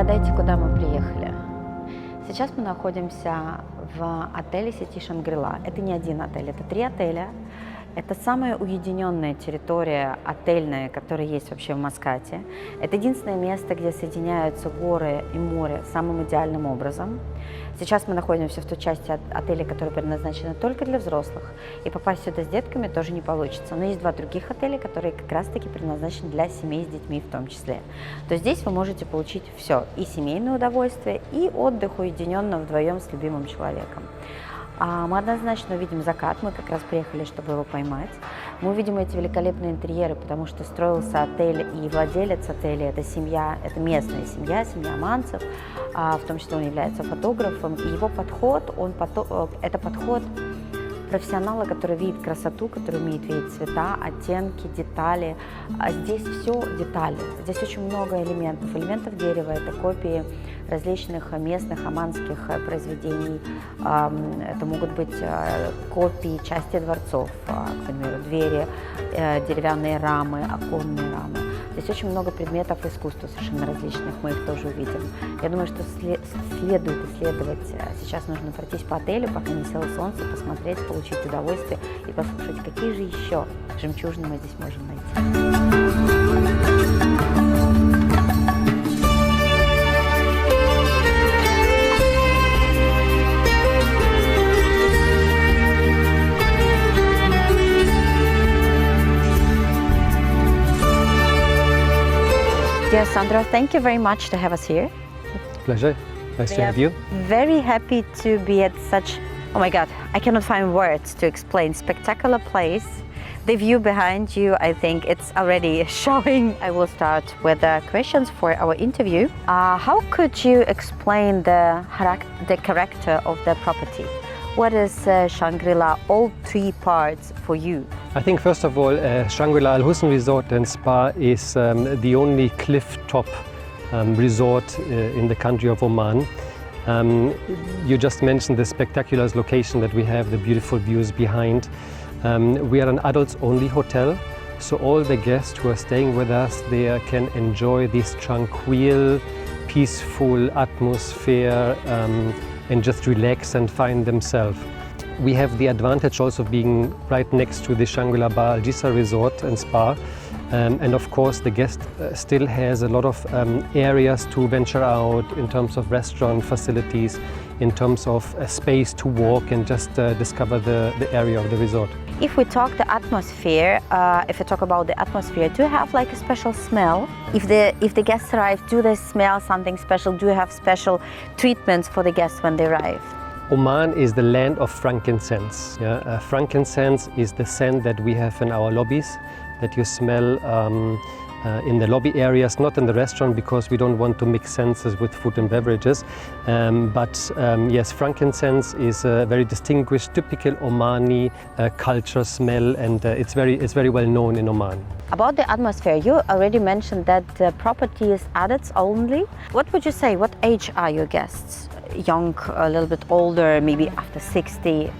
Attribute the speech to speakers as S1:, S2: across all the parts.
S1: Угадайте, куда мы приехали? Сейчас мы находимся в отеле сети Shangri-La. Это не один отель, это 3 отеля. Это самая уединенная территория отельная, которая есть вообще в Маскате. Это единственное место, где соединяются горы и море самым идеальным образом. Сейчас мы находимся в той части отеля, которая предназначена только для взрослых, и попасть сюда с детками тоже не получится. Но есть 2 других отеля, которые как раз-таки предназначены для семей с детьми в том числе. То здесь вы можете получить все: и семейное удовольствие, и отдых уединенно вдвоем с любимым человеком. Мы однозначно увидим закат, мы как раз приехали, чтобы его поймать. Мы увидим эти великолепные интерьеры, потому что строился отель, и владелец отеля – это семья, это местная семья, семья оманцев, в том числе он является фотографом, и его подход, это подход профессионала, который видит красоту, который умеет видеть цвета, оттенки, детали. Здесь все детали, здесь очень много элементов дерева, это копии различных местных оманских произведений. Это могут быть копии части дворцов, к примеру, двери, деревянные рамы, оконные рамы. Здесь очень много предметов искусства совершенно различных, мы их тоже увидим. Я думаю, что следует исследовать. Сейчас нужно пройтись по отелю, пока не село солнце, посмотреть, получить удовольствие и послушать, какие же еще жемчужины мы здесь можем найти. Dear Sandra, thank you very much to have us here.
S2: Pleasure. Nice to have you.
S1: Very happy to be at such, oh my God, I cannot find words to explain, spectacular place. The view behind you, I think it's already showing. I will start with the questions for our interview. How could you explain the character of the property? What is Shangri-La, all 3 parts for you?
S2: I think first of all, Shangri-La Al Husn Resort and Spa is the only cliff top resort in the country of Oman. You just mentioned the spectacular location that we have, the beautiful views behind. We are an adults only hotel, so all the guests who are staying with us, they can enjoy this tranquil, peaceful atmosphere and just relax and find themselves. We have the advantage also of being right next to the Shangri-La Al Husn Resort and Spa. And of course the guest still has a lot of areas to venture out in terms of restaurant facilities, in terms of a space to walk and just discover the area of the resort.
S1: If we talk the atmosphere, if we talk about the atmosphere, do you have like a special smell? If the guests arrive, do they smell something special? Do you have special treatments for the guests when they arrive?
S2: Oman is the land of frankincense. Yeah? Frankincense is the scent that we have in our lobbies, that you smell in the lobby areas, not in the restaurant because we don't want to mix senses with food and beverages. Yes, frankincense is a very distinguished, typical Omani culture smell, and it's very well known in Oman.
S1: About the atmosphere, you already mentioned that the property is adults only. What would you say? What age are your guests? Young, a little bit older, maybe after 60?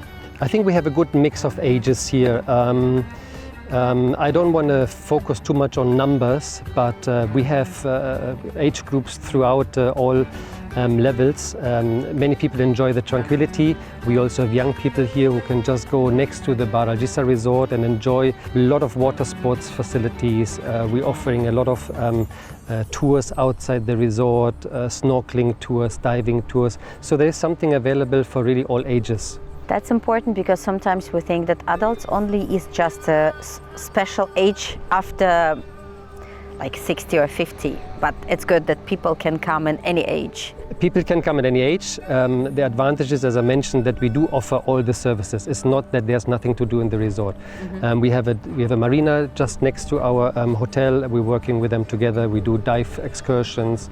S2: I think we have a good mix of ages here. I don't want to focus too much on numbers, but we have age groups throughout all levels. Many people enjoy the tranquility. We also have young people here who can just go next to the Al Husn Resort and enjoy a lot of water sports facilities. We're offering a lot of tours outside the resort, snorkeling tours, diving tours. So there is something available for really all ages.
S1: That's important because sometimes we think that adults only is just a special age after like 60 or 50, but it's good that people can come in any age.
S2: People can come at any age. The advantage is, as I mentioned, that we do offer all the services. It's not that there's nothing to do in the resort. Mm-hmm. We have a marina just next to our hotel. We're working with them together. We do dive excursions,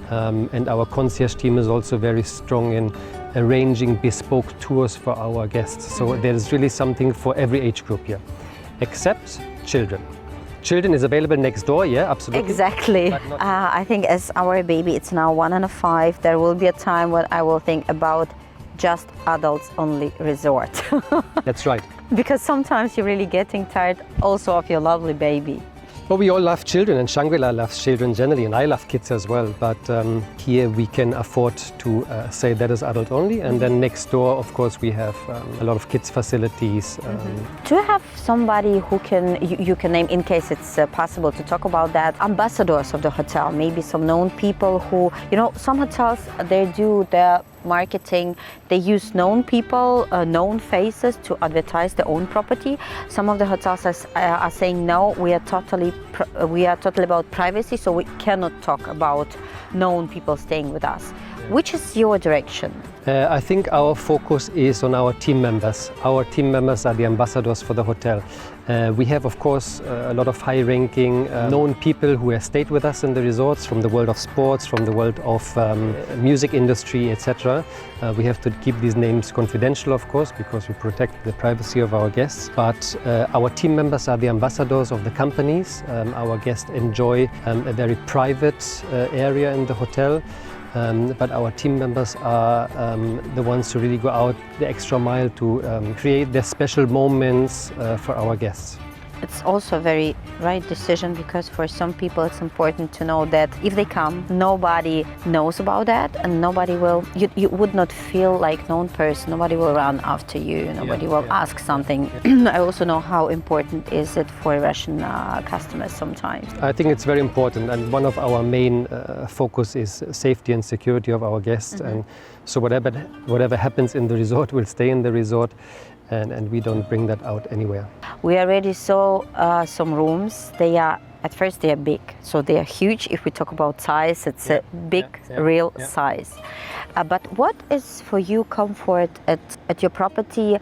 S2: and our concierge team is also very strong in arranging bespoke tours for our guests. So there's really something for every age group here, except children. Children is available next door, yeah, absolutely.
S1: Exactly. I think as our baby, it's now 1.5, there will be a time when I will think about just adults only resort.
S2: That's right.
S1: Because sometimes you're really getting tired also of your lovely baby.
S2: Well, we all love children, and Shangri-La loves children generally, and I love kids as well. But here we can afford to say that is adult only, and then next door, of course, we have a lot of kids facilities.
S1: Do you have somebody who you can name, in case it's possible to talk about that, ambassadors of the hotel? Maybe some known people who, some hotels, they do their marketing, they use known people, known faces to advertise their own property. Some of the hotels are saying no, we are totally about privacy, so we cannot talk about known people staying with us. Which is your direction?
S2: I think our focus is on our team members. Our team members are the ambassadors for the hotel. We have, of course, a lot of high-ranking, known people who have stayed with us in the resorts from the world of sports, from the world of music industry, etc. We have to keep these names confidential, of course, because we protect the privacy of our guests. But our team members are the ambassadors of the companies. Our guests enjoy a very private area in the hotel. But our team members are the ones who really go out the extra mile to create their special moments for our guests.
S1: It's also a very right decision, because for some people it's important to know that if they come, nobody knows about that, and nobody will, you would not feel like known person, nobody will run after you, nobody will ask something. I also know how important is it for Russian customers sometimes.
S2: I think it's very important, and one of our main focus is safety and security of our guests, and so whatever happens in the resort will stay in the resort. And we don't bring that out anywhere.
S1: We already saw some rooms. At first they are big, so they are huge. If we talk about size, it's a big, real size. But what is for you comfort at your property?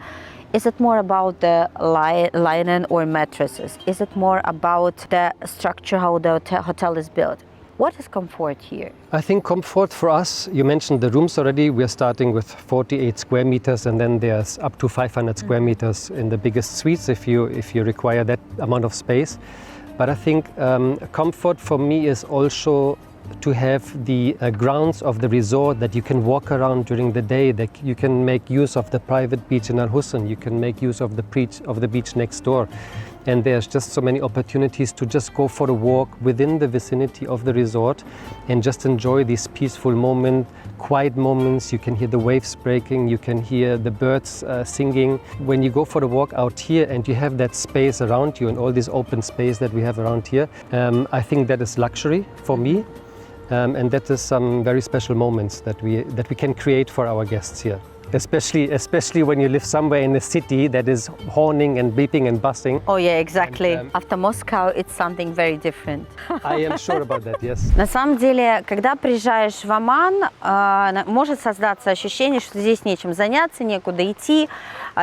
S1: Is it more about the linen or mattresses? Is it more about the structure, how the hotel is built? What is comfort here?
S2: I think comfort for us, you mentioned the rooms already. We are starting with 48 square meters, and then there's up to 500 square meters in the biggest suites if you require that amount of space. But I think comfort for me is also to have the grounds of the resort that you can walk around during the day, that you can make use of the private beach in Al Husn, you can make use of the beach next door. And there's just so many opportunities to just go for a walk within the vicinity of the resort and just enjoy these peaceful moments, quiet moments. You can hear the waves breaking, you can hear the birds singing. When you go for a walk out here and you have that space around you and all this open space that we have around here, I think that is luxury for me. And that is some very special moments that we can create for our guests here. Especially when you live somewhere in a city that is horning and beeping and buzzing.
S1: Oh yeah, exactly. After Moscow, it's something very different.
S2: I am sure about that, yes.
S1: На самом деле, когда приезжаешь в Оман, может создаться ощущение, что здесь нечем заняться, некуда идти,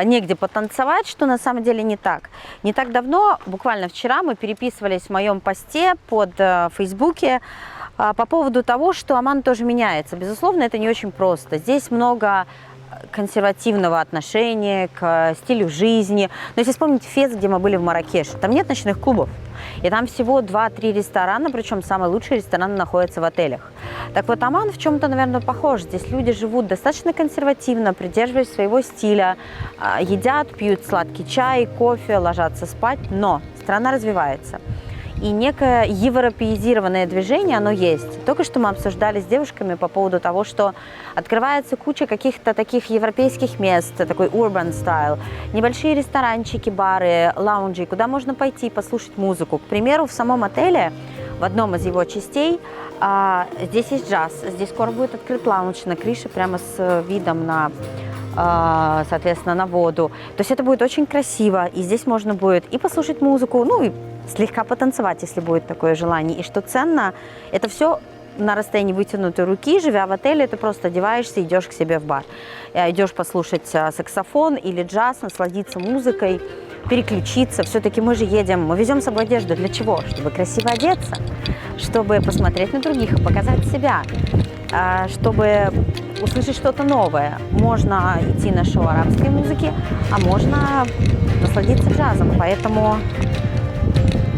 S1: негде потанцевать, что на самом деле не так. Не так давно, буквально вчера, мы переписывались в моем посте под Фейсбуке по поводу того, что Оман тоже меняется. Безусловно, это не очень просто. Здесь много консервативного отношения к стилю жизни. Но если вспомнить Фес, где мы были в Марракеше, там нет ночных клубов. И там всего 2-3 ресторана, причем самые лучшие рестораны находятся в отелях. Так вот, Оман в чем-то, наверное, похож. Здесь люди живут достаточно консервативно, придерживаясь своего стиля, едят, пьют сладкий чай, кофе, ложатся спать, но страна развивается. И некое европеизированное движение, оно есть. Только что мы обсуждали с девушками по поводу того, что открывается куча каких-то таких европейских мест, такой urban style, небольшие ресторанчики, бары, лаунжи, куда можно пойти послушать музыку. К примеру, в самом отеле, в одном из его частей, здесь есть джаз, здесь скоро будет открыт лаунж на крыше, прямо с видом на, соответственно, на воду. То есть это будет очень красиво, и здесь можно будет и послушать музыку, ну и слегка потанцевать, если будет такое желание. И что ценно, это все на расстоянии вытянутой руки. Живя в отеле, ты просто одеваешься и идешь к себе в бар. Идешь послушать саксофон или джаз, насладиться музыкой, переключиться. Все-таки мы же едем, мы везем с собой одежду. Для чего? Чтобы красиво одеться, чтобы посмотреть на других и показать себя, чтобы услышать что-то новое. Можно идти на шоу арабской музыки, а можно насладиться джазом. Поэтому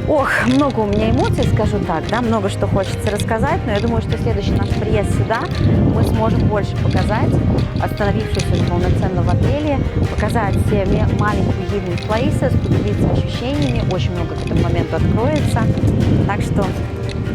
S1: Ох, много у меня эмоций, скажу так, да, много что хочется рассказать, но я думаю, что следующий наш приезд сюда мы сможем больше показать, остановившись уже полноценно в отеле, показать все маленькие hidden places, поделиться ощущениями, очень много к этому моменту откроется, так что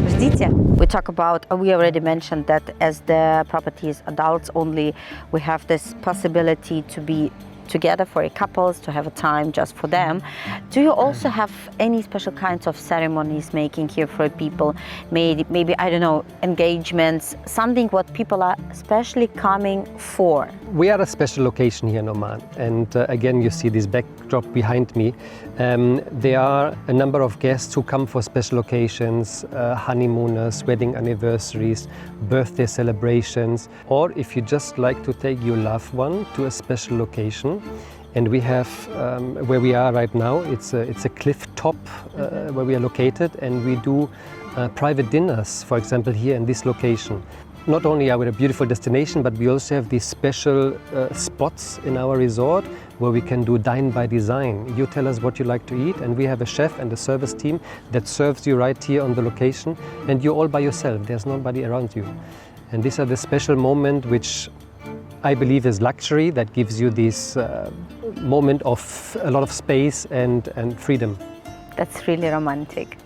S1: ждите. We already mentioned that as the property is adults only, we have this possibility to be together for couples, to have a time just for them. Do you also have any special kinds of ceremonies making here for people? Maybe I don't know, engagements, something what people are especially coming for?
S2: We are a special location here in Oman, and again you see this backdrop behind me. There are a number of guests who come for special occasions, honeymooners, wedding anniversaries, birthday celebrations, or if you just like to take your loved one to a special location. And we have, where we are right now, it's a cliff top where we are located, and we do private dinners, for example, here in this location. Not only are we a beautiful destination, but we also have these special spots in our resort where we can do dine by design. You tell us what you like to eat, and we have a chef and a service team that serves you right here on the location, and you're all by yourself. There's nobody around you. And these are the special moment which I believe is luxury, that gives you this moment of a lot of space and freedom.
S1: That's really romantic.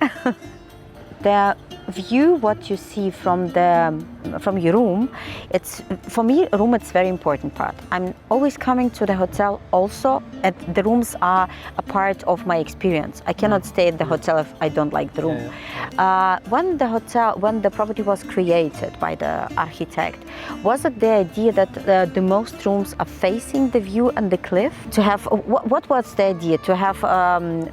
S1: The view, what you see from your room, it's for me a room. It's very important part. I'm always coming to the hotel also, and the rooms are a part of my experience. I cannot stay at the hotel if I don't like the room. When the property was created by the architect, was it the idea that the most rooms are facing the view and the cliff? To have what was the idea? To have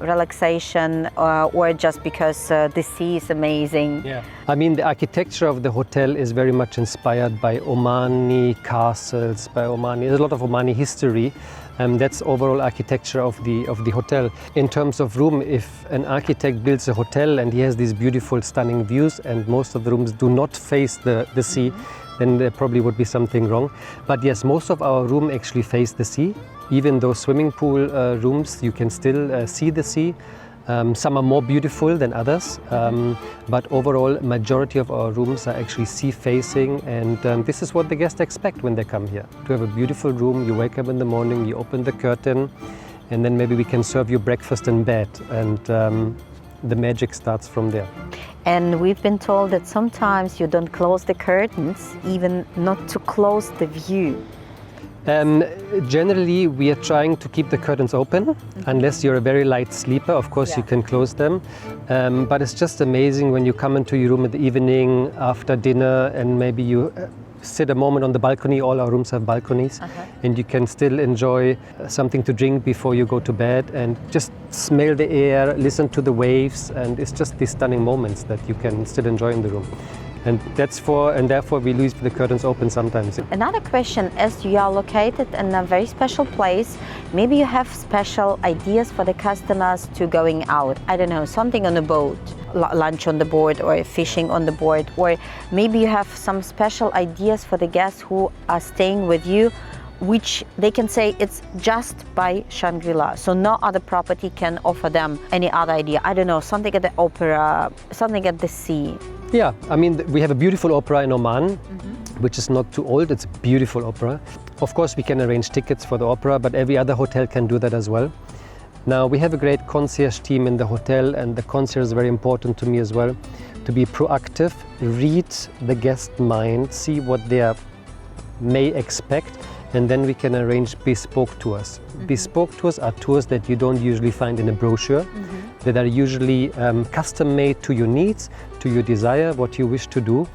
S1: relaxation, or just because the sea is amazing?
S2: Yeah, I mean, the architecture of the hotel is very much inspired by Omani castles, by Omani. There's a lot of Omani history. That's overall architecture of the hotel. In terms of room, if an architect builds a hotel and he has these beautiful, stunning views, and most of the rooms do not face the sea, then there probably would be something wrong. But yes, most of our room actually face the sea. Even those swimming pool rooms, you can still see the sea. Some are more beautiful than others, but overall, majority of our rooms are actually sea-facing, and this is what the guests expect when they come here. To have a beautiful room, you wake up in the morning, you open the curtain, and then maybe we can serve you breakfast in bed, and the magic starts from there.
S1: And we've been told that sometimes you don't close the curtains, even not to close the view.
S2: Generally, we are trying to keep the curtains open, unless you're a very light sleeper. Of course, you can close them. But it's just amazing when you come into your room in the evening after dinner, and maybe you sit a moment on the balcony. All our rooms have balconies, and you can still enjoy something to drink before you go to bed, and just smell the air, listen to the waves, and it's just these stunning moments that you can still enjoy in the room. And therefore we leave the curtains open sometimes.
S1: Another question, as you are located in a very special place, maybe you have special ideas for the customers to going out. I don't know, something on the boat, lunch on the board, or fishing on the board, or maybe you have some special ideas for the guests who are staying with you, which they can say it's just by Shangri-La, so no other property can offer them any other idea. I don't know, something at the opera, something at the sea.
S2: Yeah, I mean, we have a beautiful opera in Oman, which is not too old. It's a beautiful opera. Of course, we can arrange tickets for the opera, but every other hotel can do that as well. Now, we have a great concierge team in the hotel, and the concierge is very important to me as well. To be proactive, read the guest mind, see what they may expect, and then we can arrange bespoke tours. Bespoke tours are tours that you don't usually find in a brochure, that are usually custom-made to your needs, to your desire, what you wish to do.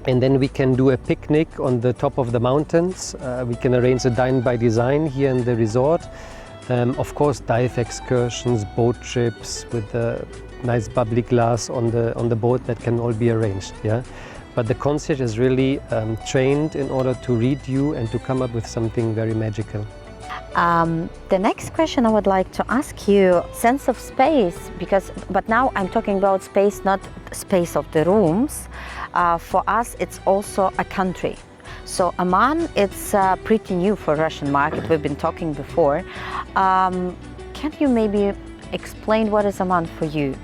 S2: And then we can do a picnic on the top of the mountains. We can arrange a dine by design here in the resort. Of course, dive excursions, boat trips with a nice bubbly glass on the boat, that can all be arranged. Yeah. But the concierge is really trained in order to read you and to come up with something very magical.
S1: The next question I would like to ask you, sense of space, but now I'm talking about space, not space of the rooms. For us, it's also a country. So Oman, it's pretty new for Russian market. We've been talking before. Can you maybe explain what is Oman for you?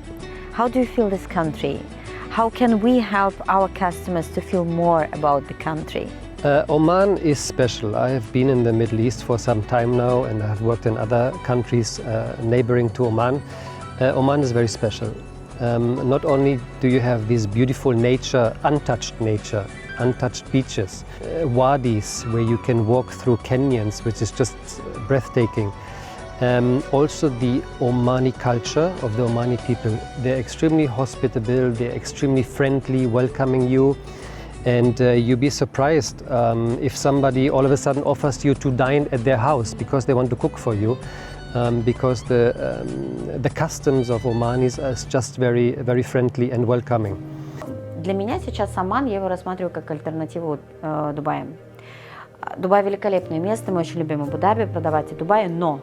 S1: How do you feel this country? How can we help our customers to feel more about the country?
S2: Oman is special. I have been in the Middle East for some time now, and I have worked in other countries neighboring to Oman. Oman is very special. Not only do you have this beautiful nature, untouched beaches, wadis where you can walk through canyons, which is just breathtaking. Also the Omani culture of the Omani people. They're extremely hospitable, they're extremely friendly, welcoming you. And you'd be surprised if somebody all of a sudden offers you to dine at their house because they want to cook for you. Because the customs of Omanis is just very, very friendly and welcoming.
S1: Для меня сейчас Оман, я его рассматриваю как альтернативу Дубаю. Дубай великолепное место, мы очень любим Абу-Даби, продавать и Дубай, но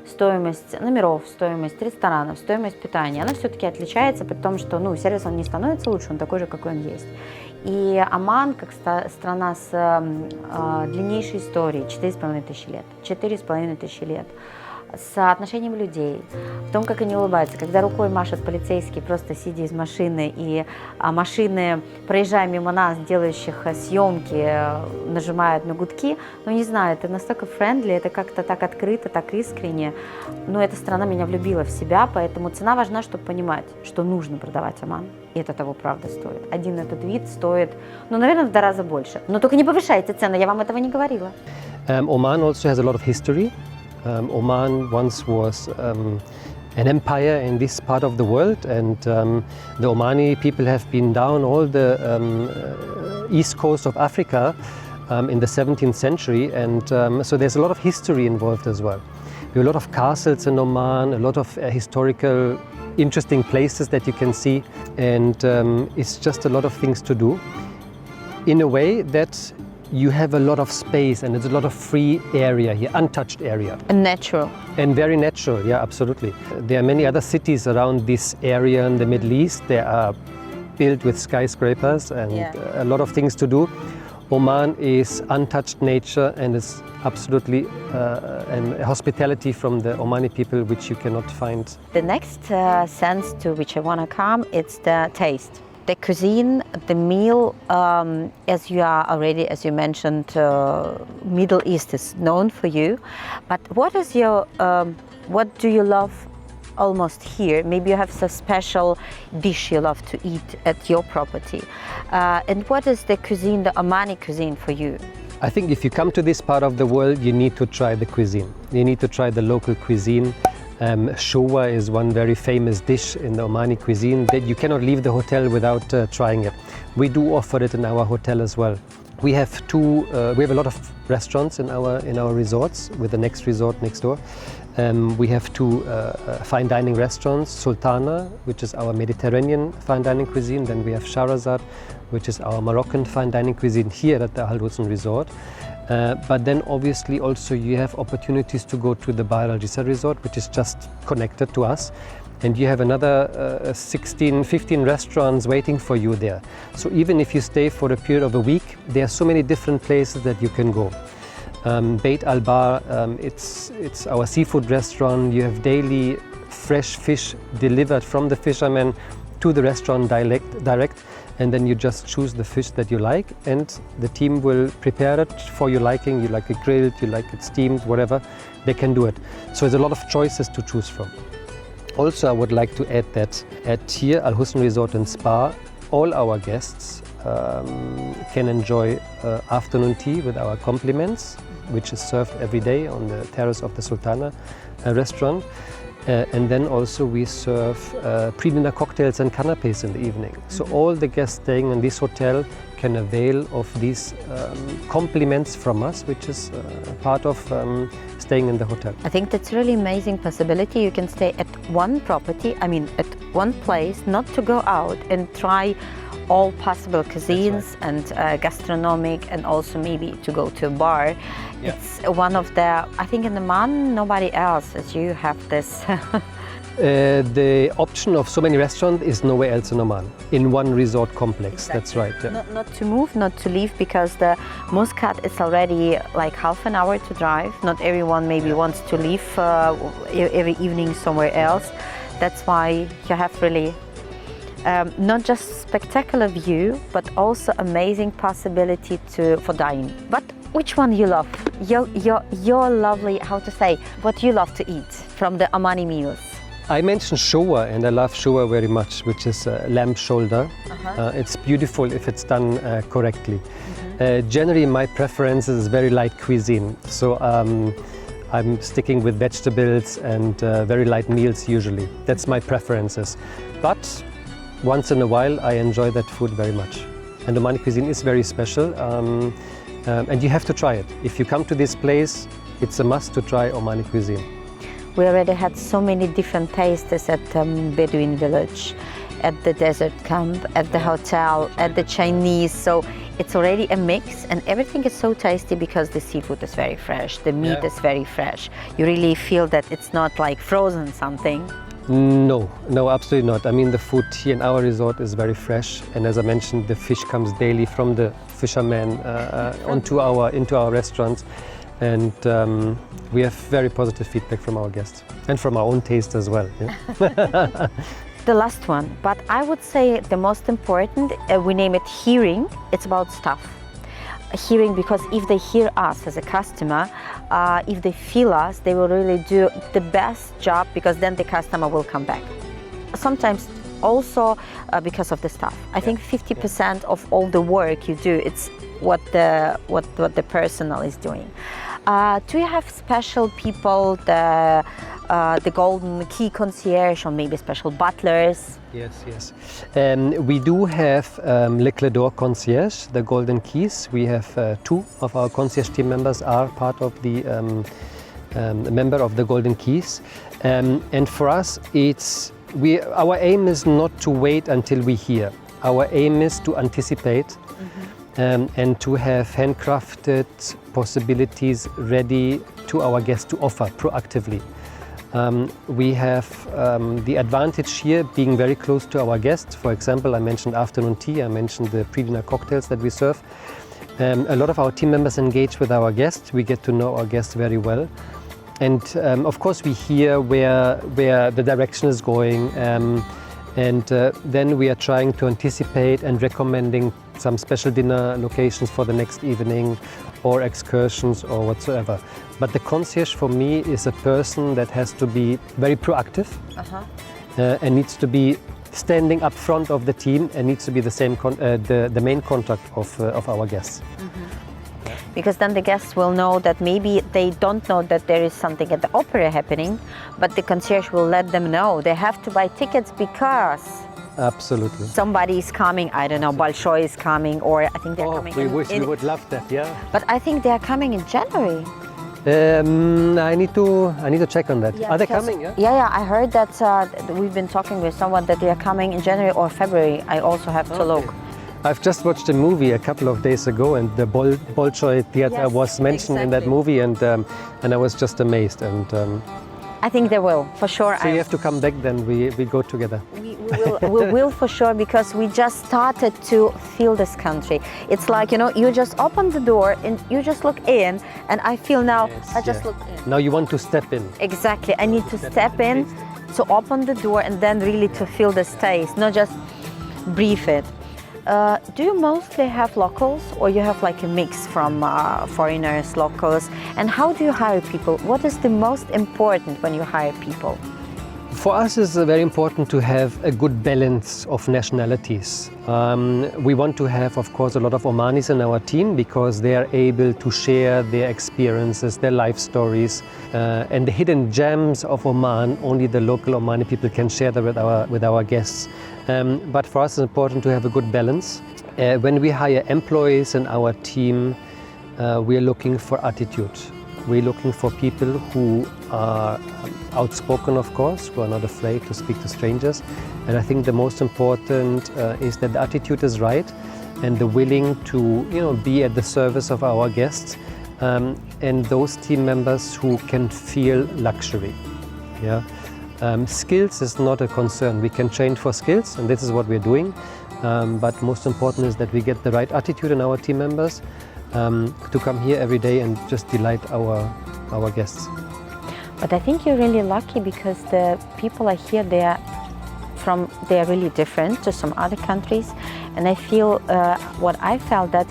S1: стоимость номеров, стоимость ресторанов, стоимость питания, она все-таки отличается, при том, что сервис он не становится лучше, он такой же, какой он есть. И Оман, как страна с длиннейшей историей, 4,5 тысячи лет, с отношением людей, в том, как они улыбаются, когда рукой машут полицейские, просто сидя из машины, и машины, проезжая мимо нас, делающих съемки, нажимают на гудки, не знаю, это настолько френдли, это как-то так открыто, так искренне. Эта страна меня влюбила в себя, поэтому цена важна, чтобы понимать, что нужно продавать Оман, и это того правда стоит. Один этот вид стоит, наверное, в 2 раза больше. Но только не повышайте цены, я вам этого не говорила.
S2: Oman also has a lot of history. Oman once was an empire in this part of the world, and the Omani people have been down all the east coast of Africa in the 17th century, and so there's a lot of history involved as well. We have a lot of castles in Oman, a lot of historical interesting places that you can see, and it's just a lot of things to do in a way that you have a lot of space and it's a lot of free area here, untouched area.
S1: And natural.
S2: And very natural, yeah, absolutely. There are many other cities around this area in the Middle East. They are built with skyscrapers and a lot of things to do. Oman is untouched nature and is absolutely and hospitality from the Omani people which you cannot find.
S1: The next sense to which I want to come, it's the taste. The cuisine, the meal, as you mentioned, Middle East is known for you. But what do you love almost here? Maybe you have some special dish you love to eat at your property. And what is the cuisine, the Omani cuisine for you?
S2: I think if you come to this part of the world, you need to try the cuisine. You need to try the local cuisine. Showa is one very famous dish in the Omani cuisine that you cannot leave the hotel without trying it. We do offer it in our hotel as well. We have a lot of restaurants in our resorts, with the next resort next door. We have 2 fine dining restaurants, Sultana, which is our Mediterranean fine dining cuisine. Then we have Sharazad, which is our Moroccan fine dining cuisine here at the Al Husn resort. But then obviously also you have opportunities to go to the Bahr Al Jisr resort, which is just connected to us. And you have another 15 restaurants waiting for you there. So even if you stay for a period of a week, there are so many different places that you can go. Beit Al Bar, it's our seafood restaurant. You have daily fresh fish delivered from the fishermen to the restaurant direct. And then you just choose the fish that you like, and the team will prepare it for your liking. You like it grilled, you like it steamed, whatever, they can do it. So there's a lot of choices to choose from. Also, I would like to add that at here, Al Husn Resort and Spa, all our guests can enjoy afternoon tea with our compliments, which is served every day on the terrace of the Sultana restaurant. And then also we serve pre-dinner cocktails and canapes in the evening. So all the guests staying in this hotel can avail of these compliments from us, which is part of staying in the hotel.
S1: I think that's really amazing possibility. You can stay at one property, at one place, not to go out and try all possible cuisines and gastronomic, and also maybe to go to a bar. Yeah. It's one of the, I think in Oman, nobody else as you have this.
S2: The option of so many restaurants is nowhere else in Oman, in one resort complex. Exactly. That's right. Yeah.
S1: Not to move, not to leave, because the Muscat is already like half an hour to drive. Not everyone maybe wants to leave every evening somewhere else. That's why you have really Not just spectacular view, but also amazing possibility for dining. But which one you love? Your lovely, how to say, what you love to eat from the Omani meals?
S2: I mentioned showa, and I love showa very much, which is lamb shoulder. It's beautiful if it's done correctly. Generally, my preference is very light cuisine, so I'm sticking with vegetables and very light meals usually. That's my preferences. But once in a while, I enjoy that food very much. And Omani cuisine is very special, and you have to try it. If you come to this place, it's a must to try Omani cuisine.
S1: We already had so many different tastes at Bedouin village, at the desert camp, at the hotel, at the Chinese. So it's already a mix, and everything is so tasty because the seafood is very fresh, the meat is very fresh. You really feel that it's not like frozen something.
S2: No, absolutely not. I mean, the food here in our resort is very fresh, and as I mentioned, the fish comes daily from the fishermen into our restaurants, and we have very positive feedback from our guests and from our own taste as well. Yeah?
S1: The last one, but I would say the most important, we name it hearing. It's about stuff. Hearing, because if they hear us as a customer, if they feel us, they will really do the best job, because then the customer will come back. Sometimes also because of the staff. I think 50% of all the work you do, it's what the personnel is doing. Do you have special people, the golden key concierge, or maybe special butlers?
S2: Yes. We do have Le Clé d'Or concierge, the golden keys. We have two of our concierge team members are part of the member of the golden keys. And for us, our aim is not to wait until we hear. Our aim is to anticipate and to have handcrafted possibilities ready to our guests to offer proactively. We have the advantage here being very close to our guests. For example, I mentioned afternoon tea, I mentioned the pre-dinner cocktails that we serve. A lot of our team members engage with our guests. We get to know our guests very well. And of course we hear where the direction is going, and then we are trying to anticipate and recommending some special dinner locations for the next evening, or excursions or whatsoever. But the concierge for me is a person that has to be very proactive and needs to be standing up front of the team, and needs to be the main contact of our guests.
S1: Because then the guests will know that maybe they don't know that there is something at the opera happening, but the concierge will let them know. They have to buy tickets because
S2: absolutely
S1: somebody is coming. I don't know, Bolshoi is coming, or I think they're coming.
S2: We would love that, yeah.
S1: But I think they are coming in January.
S2: I need to check on that.
S1: Yeah,
S2: are they coming? Yeah.
S1: Yeah. I heard that we've been talking with someone that they are coming in January or February. I also have to look.
S2: I've just watched a movie a couple of days ago, and the Bolshoi Theater was mentioned in that movie, and I was just amazed. And
S1: I think they will, for sure.
S2: So you have to come back, then we go together.
S1: We will for sure, because we just started to feel this country. It's like, you just open the door and you just look in, and I feel now, I just look in.
S2: Now you want to step in.
S1: Exactly, I need to step in, to open the door, and then really to feel the taste, not just breathe it. Do you mostly have locals, or you have like a mix from foreigners, locals? And how do you hire people? What is the most important when you hire people?
S2: For us, it's very important to have a good balance of nationalities. We want to have, of course, a lot of Omanis in our team, because they are able to share their experiences, their life stories, and the hidden gems of Oman. Only the local Omani people can share that with our guests. But for us, it's important to have a good balance. When we hire employees in our team, we are looking for attitude. We're looking for people who are outspoken, of course, who are not afraid to speak to strangers. And I think the most important is that the attitude is right, and the willing to be at the service of our guests, and those team members who can feel luxury. Yeah. Skills is not a concern. We can train for skills, and this is what we're doing. But most important is that we get the right attitude in our team members to come here every day and just delight our guests.
S1: But I think you're really lucky, because the people are here, they are they are really different to some other countries, and I feel what I felt that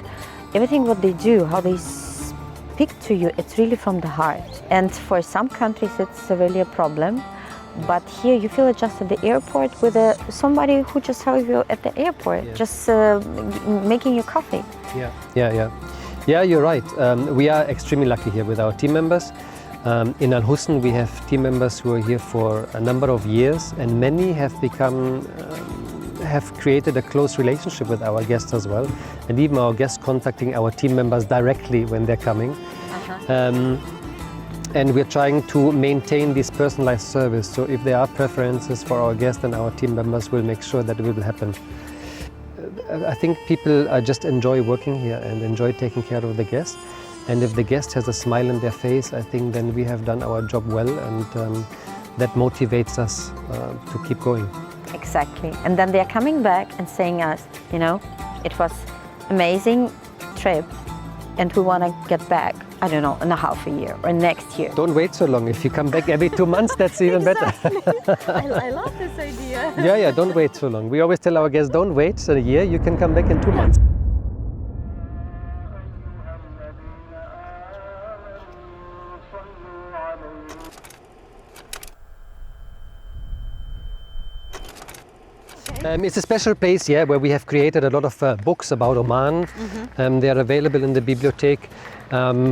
S1: everything what they do, how they speak to you, it's really from the heart. And for some countries it's really a problem, but here you feel just at the airport with somebody who just helps you at the airport, just making you coffee.
S2: Yeah, you're right. We are extremely lucky here with our team members. In Al Husn we have team members who are here for a number of years, and many have created a close relationship with our guests as well, and even our guests contacting our team members directly when they're coming. And we're trying to maintain this personalized service, so if there are preferences for our guests, then our team members will make sure that it will happen. I think people just enjoy working here and enjoy taking care of the guests. And if the guest has a smile on their face, I think then we have done our job well, and that motivates us to keep going.
S1: Exactly. And then they are coming back and saying us, you know, it was amazing trip and we want to get back, I don't know, in a half a year or next year.
S2: Don't wait so long. If you come back every 2 months, that's even better.
S1: I love this idea.
S2: Yeah, don't wait so long. We always tell our guests, don't wait a year, you can come back in 2 months. It's a special place, where we have created a lot of books about Oman. They are available in the bibliothèque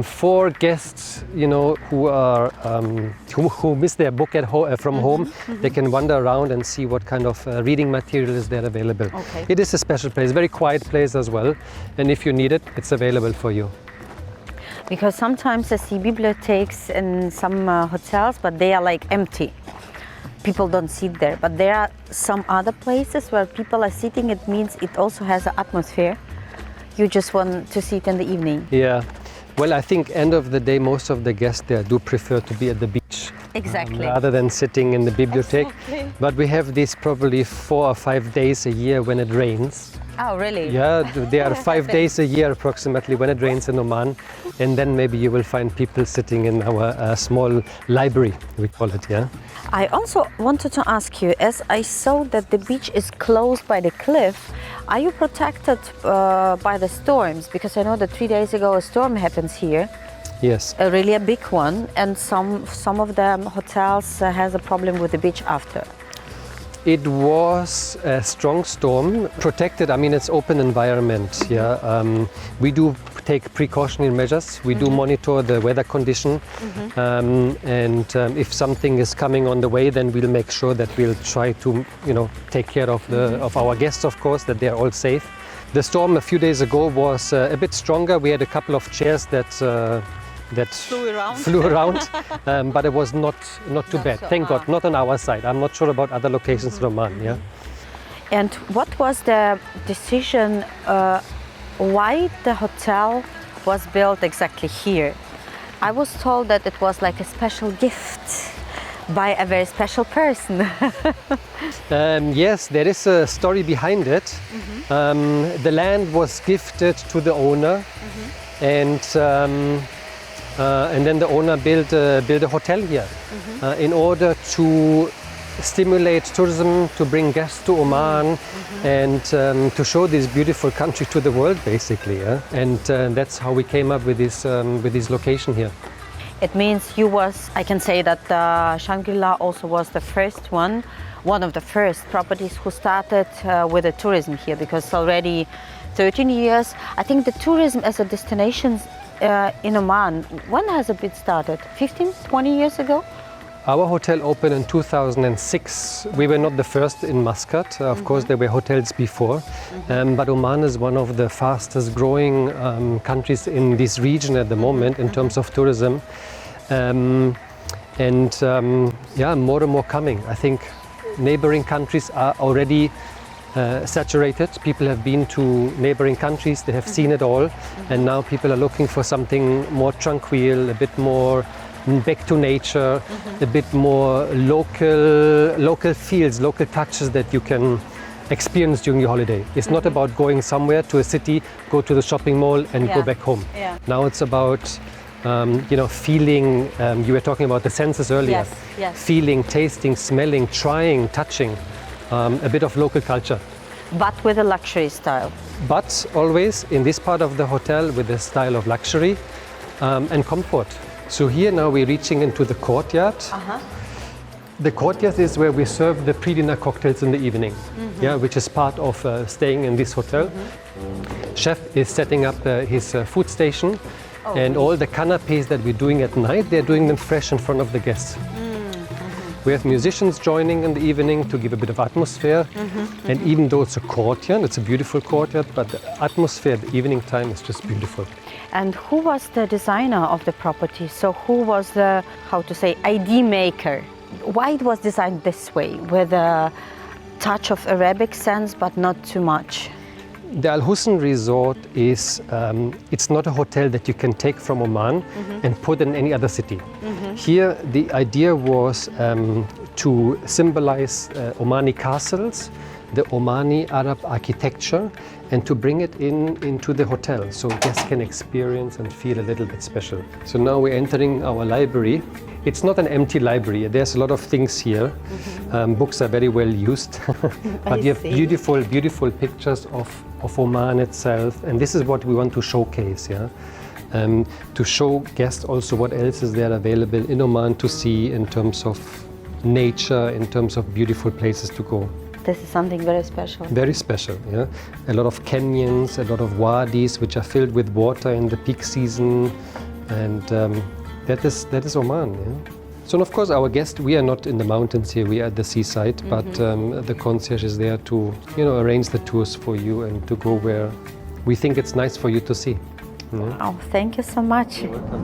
S2: for guests, you know, who miss their book from home. They can wander around and see what kind of reading material is there available.
S1: Okay.
S2: It is a special place, very quiet place as well, and if you need it, it's available for you.
S1: Because sometimes I see bibliothèques in some hotels, but they are like empty. People don't sit there, but there are some other places where people are sitting. It means it also has an atmosphere. You just want to sit in the evening.
S2: Yeah, well, I think end of the day, most of the guests there do prefer to be at the beach.
S1: Exactly.
S2: Rather than sitting in the bibliothèque.
S1: Exactly.
S2: But we have this probably 4 or 5 days a year when it rains.
S1: Oh, really?
S2: Yeah, there are 5 days a year approximately when it rains in Oman, and then maybe you will find people sitting in our small library, we call it, yeah.
S1: I also wanted to ask you, as I saw that the beach is closed by the cliff, are you protected by the storms? Because I know that 3 days ago a storm happens here.
S2: Yes.
S1: Really a big one, and some of the hotels has a problem with the beach after.
S2: It was a strong storm, protected. I mean, it's open environment. Yeah, we do take precautionary measures. We do monitor the weather condition, and if something is coming on the way, then we'll make sure that we'll try to, you know, take care of our guests, of course, that they're all safe. The storm a few days ago was a bit stronger. We had a couple of chairs that flew around, but it was not too bad. Thank God, not on our side. I'm not sure about other locations in Oman. Yeah.
S1: And what was the decision why the hotel was built exactly here? I was told that it was like a special gift by a very special person.
S2: Yes, there is a story behind it. The land was gifted to the owner, and then the owner built a hotel here in order to stimulate tourism, to bring guests to Oman, and to show this beautiful country to the world, basically. Yeah? And that's how we came up with this location here.
S1: It means I can say that Shangri-La also was the first one of the first properties who started with the tourism here, because already 13 years, I think the tourism as a destination in Oman, when has it been started? 15, 20 years ago?
S2: Our hotel opened in 2006. We were not the first in Muscat. Of course, there were hotels before. But Oman is one of the fastest growing countries in this region at the moment in terms of tourism. More and more coming. I think neighboring countries are already saturated. People have been to neighboring countries, they have seen it all, and now people are looking for something more tranquil, a bit more back to nature, a bit more local feels, local touches that you can experience during your holiday. It's not about going somewhere to a city, go to the shopping mall and go back home.
S1: Yeah.
S2: Now it's about feeling, you were talking about the senses earlier.
S1: Yes.
S2: Feeling, tasting, smelling, trying, touching. a bit of local culture.
S1: But with a luxury style.
S2: But always in this part of the hotel with the style of luxury and comfort. So here now we're reaching into the courtyard. The courtyard is where we serve the pre-dinner cocktails in the evening, which is part of staying in this hotel. Chef is setting up his food station, and all the canapes that we're doing at night, they're doing them fresh in front of the guests. We have musicians joining in the evening to give a bit of atmosphere, and even though it's a courtyard, it's a beautiful courtyard, but the atmosphere at the evening time is just beautiful.
S1: And who was the designer of the property? So who was the, how to say, idea maker? Why it was designed this way, with a touch of Arabic sense, but not too much?
S2: The Al Husn resort is, it's not a hotel that you can take from Oman and put in any other city. Here the idea was to symbolize Omani castles, the Omani Arab architecture, and to bring it into the hotel so guests can experience and feel a little bit special. So now we're entering our library. It's not an empty library. There's a lot of things here. Books are very well used. But you have beautiful, beautiful pictures of Oman itself. And this is what we want to showcase, to show guests also what else is there available in Oman to see in terms of nature, in terms of beautiful places to go.
S1: This is something very special.
S2: Very special, yeah. A lot of canyons, a lot of wadis which are filled with water in the peak season, and that is Oman. Yeah? So of course our guests, we are not in the mountains here, we are at the seaside, but the concierge is there to arrange the tours for you and to go where we think it's nice for you to see.
S1: Wow, thank you so much.
S2: You're welcome.